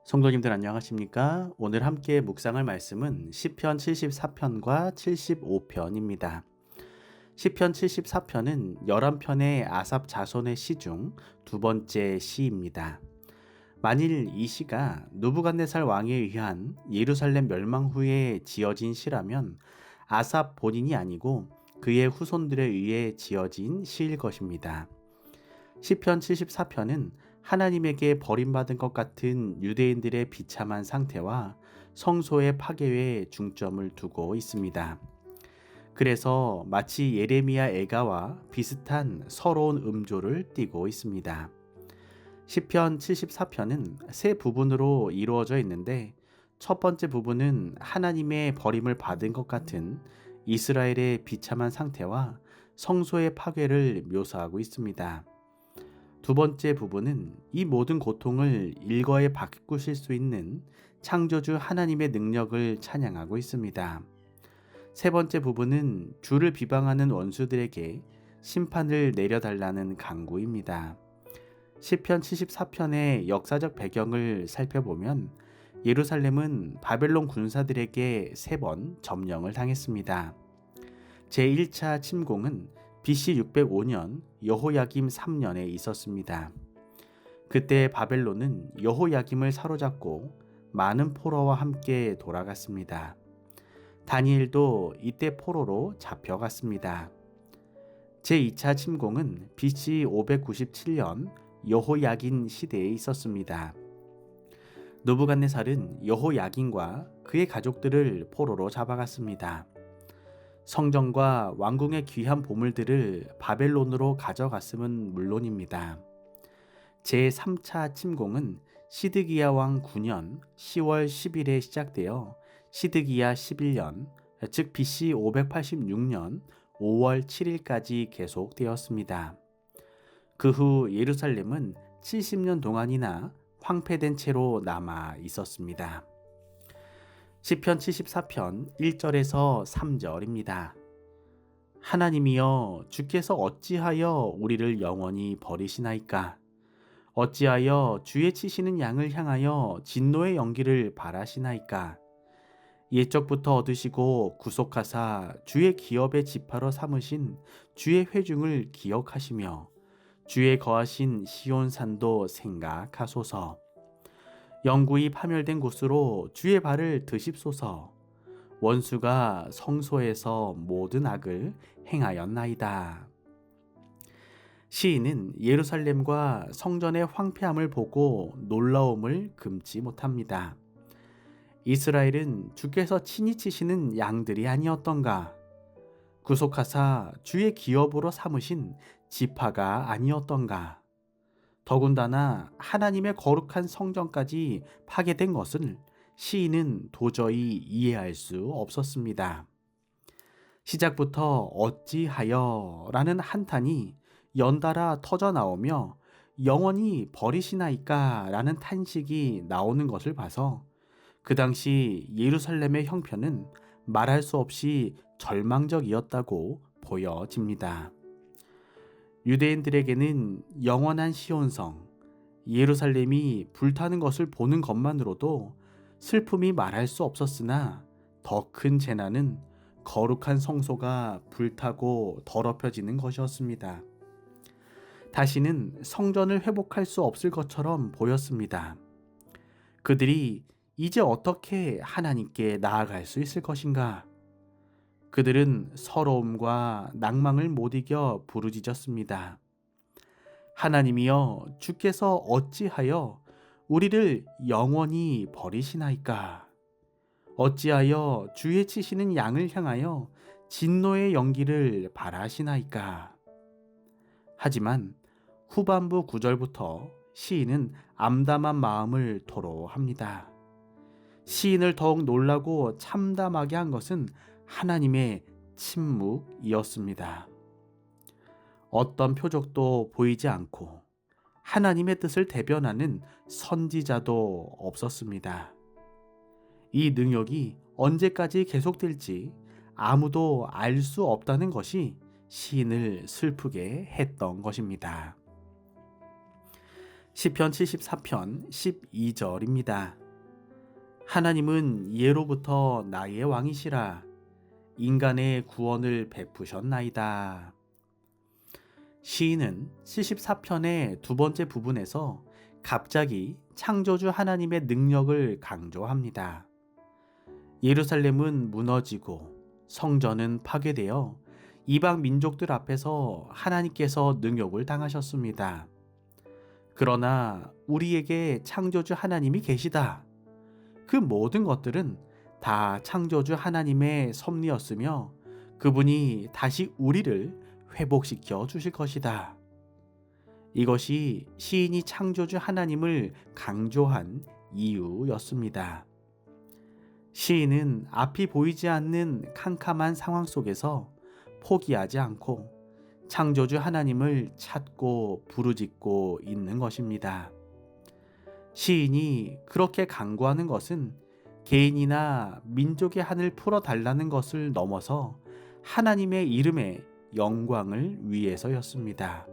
성도님들 안녕하십니까? 오늘 함께 묵상할 말씀은 시편 74편과 75편입니다. 시편 74편은 11편의 아삽 자손의 시 중 두 번째 시입니다. 만일 이 시가 느부갓네살 왕에 의한 예루살렘 멸망 후에 지어진 시라면 아삽 본인이 아니고 그의 후손들에 의해 지어진 시일 것입니다. 시편 74편은 하나님에게 버림받은 것 같은 유대인들의 비참한 상태와 성소의 파괴에 중점을 두고 있습니다. 그래서 마치 예레미야 애가와 비슷한 서러운 음조를 띠고 있습니다. 시편 74편은 세 부분으로 이루어져 있는데 첫 번째 부분은 하나님의 버림을 받은 것 같은 이스라엘의 비참한 상태와 성소의 파괴를 묘사하고 있습니다. 두 번째 부분은 이 모든 고통을 일거에 바꾸실 수 있는 창조주 하나님의 능력을 찬양하고 있습니다. 세 번째 부분은 주를 비방하는 원수들에게 심판을 내려달라는 간구입니다. 시편 74편의 역사적 배경을 살펴보면 예루살렘은 바벨론 군사들에게 3번 점령을 당했습니다. 제1차 침공은 BC 605년 여호야김 3년에 있었습니다. 그때 바벨론은 여호야김을 사로잡고 많은 포로와 함께 돌아갔습니다. 다니엘도 이때 포로로 잡혀갔습니다. 제2차 침공은 BC 597년 여호야긴 시대에 있었습니다. 느부갓네살은 여호야긴과 그의 가족들을 포로로 잡아갔습니다. 성전과 왕궁의 귀한 보물들을 바벨론으로 가져갔음은 물론입니다. 제3차 침공은 시드기야 왕 9년 10월 10일에 시작되어 시드기야 11년, 즉 BC 586년 5월 7일까지 계속되었습니다. 그 후 예루살렘은 70년 동안이나 황폐된 채로 남아 있었습니다. 시편 74편 1절에서 3절입니다. 하나님이여 주께서 어찌하여 우리를 영원히 버리시나이까? 어찌하여 주의 치시는 양을 향하여 진노의 연기를 바라시나이까? 옛적부터 얻으시고 구속하사 주의 기업의 지파로 삼으신 주의 회중을 기억하시며 주의 거하신 시온산도 생각하소서. 영구히 파멸된 곳으로 주의 발을 드십소서. 원수가 성소에서 모든 악을 행하였나이다. 시인은 예루살렘과 성전의 황폐함을 보고 놀라움을 금치 못합니다. 이스라엘은 주께서 친히 치시는 양들이 아니었던가? 구속하사 주의 기업으로 삼으신 지파가 아니었던가? 더군다나 하나님의 거룩한 성전까지 파괴된 것을 시인은 도저히 이해할 수 없었습니다. 시작부터 어찌하여 라는 한탄이 연달아 터져 나오며 영원히 버리시나이까 라는 탄식이 나오는 것을 봐서 그 당시 예루살렘의 형편은 말할 수 없이 절망적이었다고 보여집니다. 유대인들에게는 영원한 시온성, 예루살렘이 불타는 것을 보는 것만으로도 슬픔이 말할 수 없었으나 더 큰 재난은 거룩한 성소가 불타고 더럽혀지는 것이었습니다. 다시는 성전을 회복할 수 없을 것처럼 보였습니다. 그들이 이제 어떻게 하나님께 나아갈 수 있을 것인가? 그들은 서러움과 낭망을 못 이겨 부르짖었습니다. 하나님이여 주께서 어찌하여 우리를 영원히 버리시나이까? 어찌하여 주의 치시는 양을 향하여 진노의 연기를 바라시나이까? 하지만 후반부 9절부터 시인은 암담한 마음을 토로합니다. 시인을 더욱 놀라고 참담하게 한 것은 하나님의 침묵이었습니다. 어떤 표적도 보이지 않고 하나님의 뜻을 대변하는 선지자도 없었습니다. 이 능력이 언제까지 계속될지 아무도 알 수 없다는 것이 시인을 슬프게 했던 것입니다. 시편 74편 12절입니다. 하나님은 예로부터 나의 왕이시라. 인간의 구원을 베푸셨나이다. 시인은 74편의 두 번째 부분에서 갑자기 창조주 하나님의 능력을 강조합니다. 예루살렘은 무너지고 성전은 파괴되어 이방 민족들 앞에서 하나님께서 능욕을 당하셨습니다. 그러나 우리에게 창조주 하나님이 계시다. 그 모든 것들은 다 창조주 하나님의 섭리였으며 그분이 다시 우리를 회복시켜 주실 것이다. 이것이 시인이 창조주 하나님을 강조한 이유였습니다. 시인은 앞이 보이지 않는 캄캄한 상황 속에서 포기하지 않고 창조주 하나님을 찾고 부르짖고 있는 것입니다. 시인이 그렇게 간구하는 것은 개인이나 민족의 한을 풀어달라는 것을 넘어서 하나님의 이름의 영광을 위해서였습니다.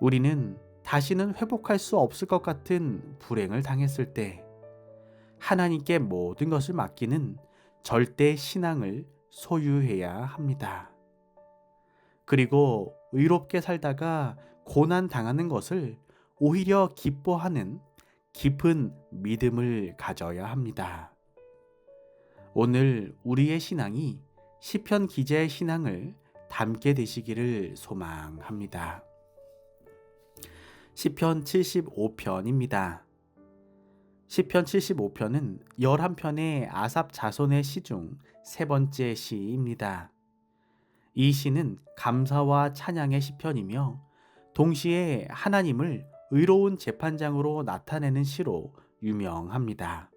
우리는 다시는 회복할 수 없을 것 같은 불행을 당했을 때 하나님께 모든 것을 맡기는 절대 신앙을 소유해야 합니다. 그리고 의롭게 살다가 고난 당하는 것을 오히려 기뻐하는 깊은 믿음을 가져야 합니다. 오늘 우리의 신앙이 시편 기자의 신앙을 닮게 되시기를 소망합니다. 시편 75편입니다. 시편 75편은 11편의 아삽 자손의 시 중 세 번째 시입니다. 이 시는 감사와 찬양의 시편이며 동시에 하나님을 의로운 재판장으로 나타내는 시로 유명합니다.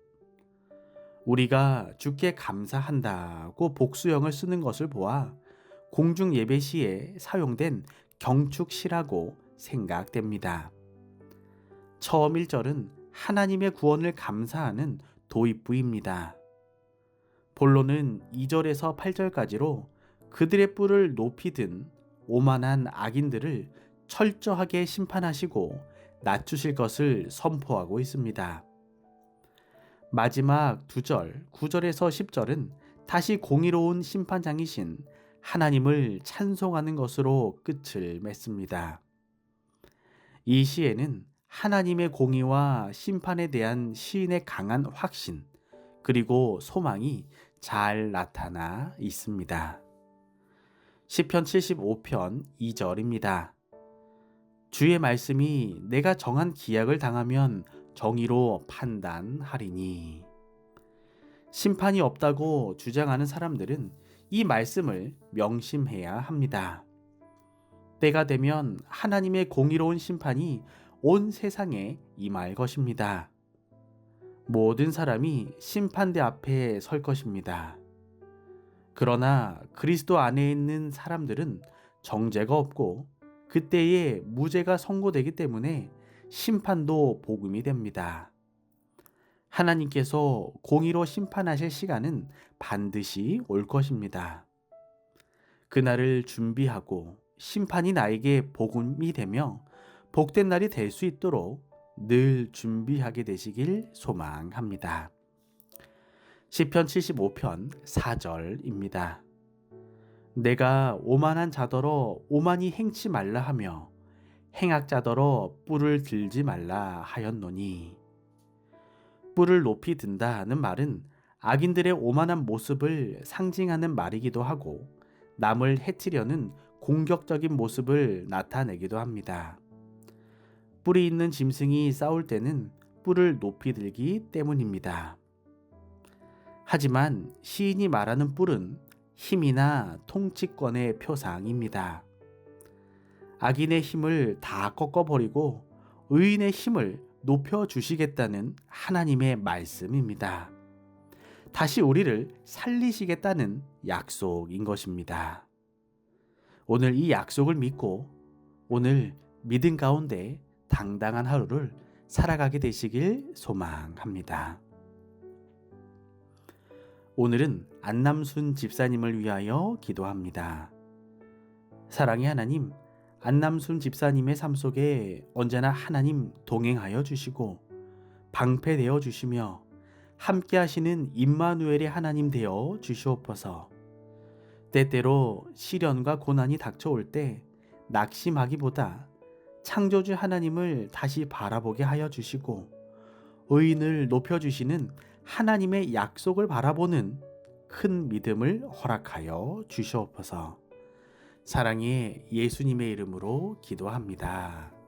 우리가 주께 감사한다고 복수형을 쓰는 것을 보아 공중 예배 시에 사용된 경축시라고 생각됩니다. 처음 1절은 하나님의 구원을 감사하는 도입부입니다. 본론은 2절에서 8절까지로 그들의 뿔을 높이 든 오만한 악인들을 철저하게 심판하시고 낮추실 것을 선포하고 있습니다. 마지막 2절, 9절에서 10절은 다시 공의로운 심판장이신 하나님을 찬송하는 것으로 끝을 맺습니다. 이 시에는 하나님의 공의와 심판에 대한 시인의 강한 확신, 그리고 소망이 잘 나타나 있습니다. 시편 75편 2절입니다. 주의 말씀이 내가 정한 기약을 당하면 정의로 판단하리니. 심판이 없다고 주장하는 사람들은 이 말씀을 명심해야 합니다. 때가 되면 하나님의 공의로운 심판이 온 세상에 임할 것입니다. 모든 사람이 심판대 앞에 설 것입니다. 그러나 그리스도 안에 있는 사람들은 정죄가 없고 그때에 무죄가 선고되기 때문에 심판도 복음이 됩니다. 하나님께서 공의로 심판하실 시간은 반드시 올 것입니다. 그날을 준비하고 심판이 나에게 복음이 되며 복된 날이 될 수 있도록 늘 준비하게 되시길 소망합니다. 시편 75편 4절입니다. 내가 오만한 자더러 오만히 행치 말라 하며 행악자더러 뿔을 들지 말라 하였노니. 뿔을 높이 든다는 말은 악인들의 오만한 모습을 상징하는 말이기도 하고 남을 해치려는 공격적인 모습을 나타내기도 합니다. 뿔이 있는 짐승이 싸울 때는 뿔을 높이 들기 때문입니다. 하지만 시인이 말하는 뿔은 힘이나 통치권의 표상입니다. 악인의 힘을 다 꺾어버리고 의인의 힘을 높여주시겠다는 하나님의 말씀입니다. 다시 우리를 살리시겠다는 약속인 것입니다. 오늘 이 약속을 믿고 오늘 믿음 가운데 당당한 하루를 살아가게 되시길 소망합니다. 오늘은 안남순 집사님을 위하여 기도합니다. 사랑의 하나님, 안남순 집사님의 삶 속에 언제나 하나님 동행하여 주시고 방패되어 주시며 함께 하시는 임마누엘의 하나님 되어 주시옵소서. 때때로 시련과 고난이 닥쳐올 때 낙심하기보다 창조주 하나님을 다시 바라보게 하여 주시고 의인을 높여주시는 하나님의 약속을 바라보는 큰 믿음을 허락하여 주시옵소서. 사랑의 예수님의 이름으로 기도합니다.